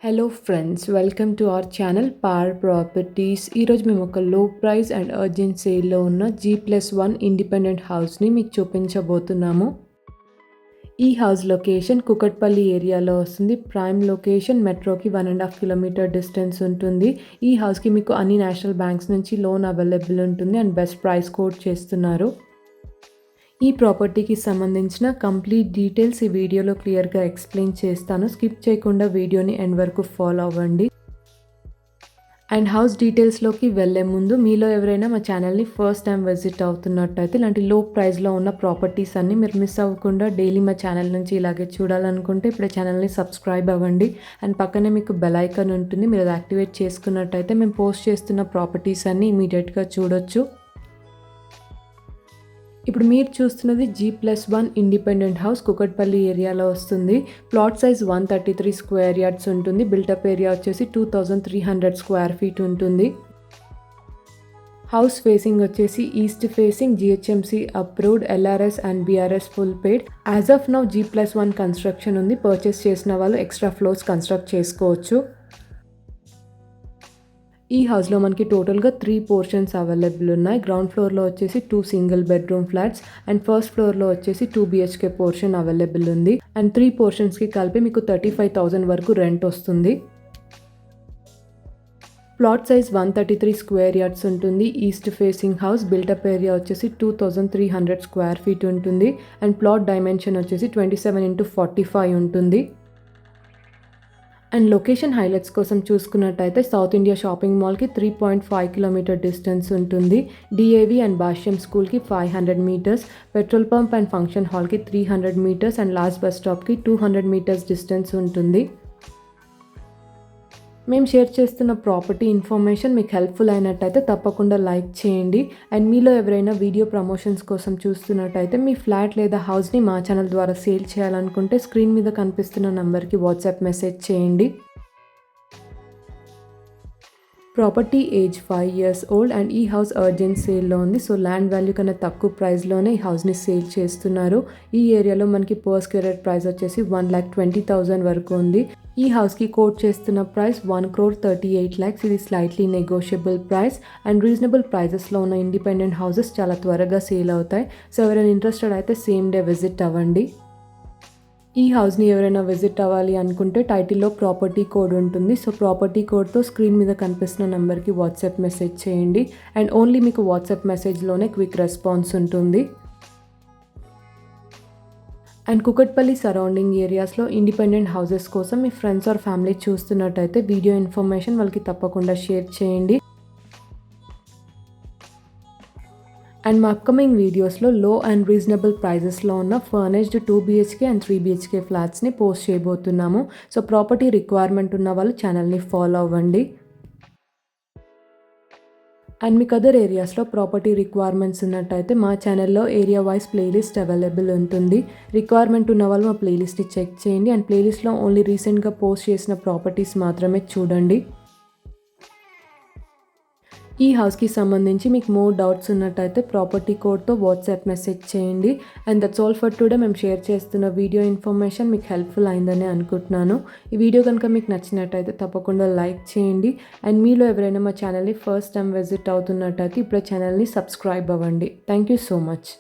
Hello friends, welcome to our channel power properties. ఈరోజు మేము ఒక లో ప్రైస్ అండ్ అర్జెంట్ సేల్లో ఉన్న G+1 ఇండిపెండెంట్ హౌస్ని మీకు చూపించబోతున్నాము. ఈ హౌస్ లొకేషన్ కుకట్పల్లి ఏరియాలో వస్తుంది. ప్రైమ్ లొకేషన్, మెట్రోకి 1.5 కిలోమీటర్ డిస్టెన్స్ ఉంటుంది. ఈ హౌస్కి మీకు అన్ని నేషనల్ బ్యాంక్స్ నుంచి లోన్ అవైలబుల్ ఉంటుంది అండ్ బెస్ట్ ప్రైస్ కోట్ చేస్తున్నారు. ఈ ప్రాపర్టీకి సంబంధించిన కంప్లీట్ డీటెయిల్స్ ఈ వీడియోలో క్లియర్గా ఎక్స్ప్లెయిన్ చేస్తాను. స్కిప్ చేయకుండా వీడియోని ఎండ్ వరకు ఫాలో అవ్వండి. అండ్ హౌస్ డీటెయిల్స్లోకి వెళ్ళే ముందు మీలో ఎవరైనా మా ఛానల్ని ఫస్ట్ టైం విజిట్ అవుతున్నట్టయితే ఇలాంటి లో ప్రైస్లో ఉన్న ప్రాపర్టీస్ అన్ని మీరు మిస్ అవ్వకుండా డైలీ మా ఛానల్ నుంచి ఇలాగే చూడాలనుకుంటే ఇప్పుడే ఛానల్ని సబ్స్క్రైబ్ అవ్వండి. అండ్ పక్కనే మీకు బెల్ ఐకాన్ ఉంటుంది, మీరు అది యాక్టివేట్ చేసుకున్నట్టయితే మేము పోస్ట్ చేస్తున్న ప్రాపర్టీస్ అన్ని ఇమీడియట్గా చూడొచ్చు. ఇప్పుడు మీరు చూస్తున్నది G+1 ఇండిపెండెంట్ హౌస్ కుకట్పల్లి ఏరియాలో వస్తుంది. ప్లాట్ సైజ్ 133 స్క్వేర్ యార్డ్స్ ఉంటుంది. బిల్టప్ ఏరియా వచ్చేసి 2300 స్క్వేర్ ఫీట్ ఉంటుంది. హౌస్ ఫేసింగ్ వచ్చేసి east facing, GHMC approved, LRS and BRS full paid. As of now G+1 construction ఉంది. పర్చేస్ చేసిన వాళ్ళు ఎక్స్ట్రా ఫ్లోర్స్ కన్స్ట్రక్ట్ చేసుకోవచ్చు. ఈ హౌస్లో మనకి టోటల్గా 3 పోర్షన్స్ అవైలబుల్ ఉన్నాయి. గ్రౌండ్ ఫ్లోర్లో వచ్చేసి 2 single bedroom flats and first ఫ్లోర్లో వచ్చేసి 2 BHK పోర్షన్ అవైలబుల్ ఉంది. అండ్ 3 పోర్షన్స్కి కలిపి మీకు 35,000 వరకు రెంట్ వస్తుంది. ప్లాట్ సైజ్ 133 స్క్వేర్ యార్డ్స్ ఉంటుంది. East facing house. Built-up area వచ్చేసి 2300 స్క్వేర్ ఫీట్ ఉంటుంది. అండ్ ప్లాట్ డైమెన్షన్ వచ్చేసి 27x45 ఉంటుంది. అండ్ లొకేషన్ హైలైట్స్ కోసం చూసుకున్నట్టయితే సౌత్ ఇండియా షాపింగ్ మాల్కి 3.5 కిలోమీటర్ డిస్టెన్స్ ఉంటుంది. DAV అండ్ భాష్యం స్కూల్కి 500 metres, petrol pump and function హాల్కి 300 మీటర్స్ అండ్ లాస్ట్ బస్ స్టాప్కి 200 మీటర్స్ డిస్టెన్స్ ఉంటుంది. మేము షేర్ చేస్తున్న ప్రాపర్టీ ఇన్ఫర్మేషన్ మీకు హెల్ప్ఫుల్ అయినట్టయితే తప్పకుండా లైక్ చేయండి. అండ్ మీలో ఎవరైనా వీడియో ప్రమోషన్స్ కోసం చూస్తున్నట్టయితే మీ ఫ్లాట్ లేదా హౌస్ని మా ఛానల్ ద్వారా సేల్ చేయాలనుకుంటే స్క్రీన్ మీద కనిపిస్తున్న నంబర్కి వాట్సాప్ మెసేజ్ చేయండి. Property age 5 years old and ఈ హౌస్ అర్జెంట్ సేల్లో ఉంది. సో ల్యాండ్ వాల్యూ కన్నా తక్కువ ప్రైస్లోనే ఈ హౌస్ని సేల్ చేస్తున్నారు. ఈ ఏరియాలో మనకి పర్ స్క్వేర్ యార్డ్ ప్రైస్ వచ్చేసి 1,20,000 వరకు ఉంది. ఈ హౌస్కి కోట్ చేస్తున్న ప్రైస్ 1,38 lakhs. ఇది slightly negotiable price and reasonable ప్రైజెస్లో ఉన్న ఇండిపెండెంట్ హౌసెస్ చాలా త్వరగా సేల్ అవుతాయి. సో ఎవరైనా ఇంట్రెస్టెడ్ అయితే సేమ్ డే విజిట్ అవ్వండి. ఈ హౌస్ని ఎవరైనా విజిట్ అవ్వాలి అనుకుంటే టైటిల్లో ప్రాపర్టీ కోడ్ ఉంటుంది. సో ప్రాపర్టీ కోడ్తో స్క్రీన్ మీద కనిపిస్తున్న నెంబర్కి వాట్సాప్ మెసేజ్ చేయండి. అండ్ ఓన్లీ మీకు వాట్సాప్ మెసేజ్లోనే క్విక్ రెస్పాన్స్ ఉంటుంది. అండ్ కుకట్పల్లి సరౌండింగ్ ఏరియాస్లో ఇండిపెండెంట్ హౌసెస్ కోసం మీ ఫ్రెండ్స్ ఆర్ ఫ్యామిలీ చూస్తున్నట్టయితే వీడియో ఇన్ఫర్మేషన్ వాళ్ళకి తప్పకుండా షేర్ చేయండి. అండ్ మా అప్కమింగ్ వీడియోస్లో లో అండ్ రీజనబుల్ ప్రైజెస్లో ఉన్న ఫర్నిష్డ్ 2 BHK అండ్ 3 BHK ఫ్లాట్స్ని పోస్ట్ చేయబోతున్నాము. సో ప్రాపర్టీ రిక్వైర్మెంట్ ఉన్న వాళ్ళు ఛానల్ని ఫాలో అవ్వండి. అండ్ మీకు అదర్ ఏరియాస్లో ప్రాపర్టీ రిక్వైర్మెంట్స్ ఉన్నట్టయితే మా ఛానల్లో ఏరియా వైజ్ ప్లేలిస్ట్ అవైలబుల్ ఉంటుంది. రిక్వైర్మెంట్ ఉన్న వాళ్ళు మా ప్లేలిస్ట్ని చెక్ చేయండి. అండ్ ప్లేలిస్ట్లో ఓన్లీ రీసెంట్గా పోస్ట్ చేసిన ప్రాపర్టీస్ మాత్రమే చూడండి. ఈ హౌస్కి సంబంధించి మీకు మోర్ డౌట్స్ ఉన్నట్టయితే ప్రాపర్టీ కోడ్తో వాట్సాప్ మెసేజ్ చేయండి. And that's all for today. మేము షేర్ చేస్తున్న వీడియో ఇన్ఫర్మేషన్ మీకు హెల్ప్ఫుల్ అయిందని అనుకుంటున్నాను. ఈ వీడియో కనుక మీకు నచ్చినట్టయితే తప్పకుండా లైక్ చేయండి. అండ్ మీలో ఎవరైనా మా ఛానల్ని ఫస్ట్ టైం విజిట్ అవుతున్నట్టయితే ఇప్పుడు ఛానల్ని సబ్స్క్రైబ్ అవ్వండి. Thank you so much.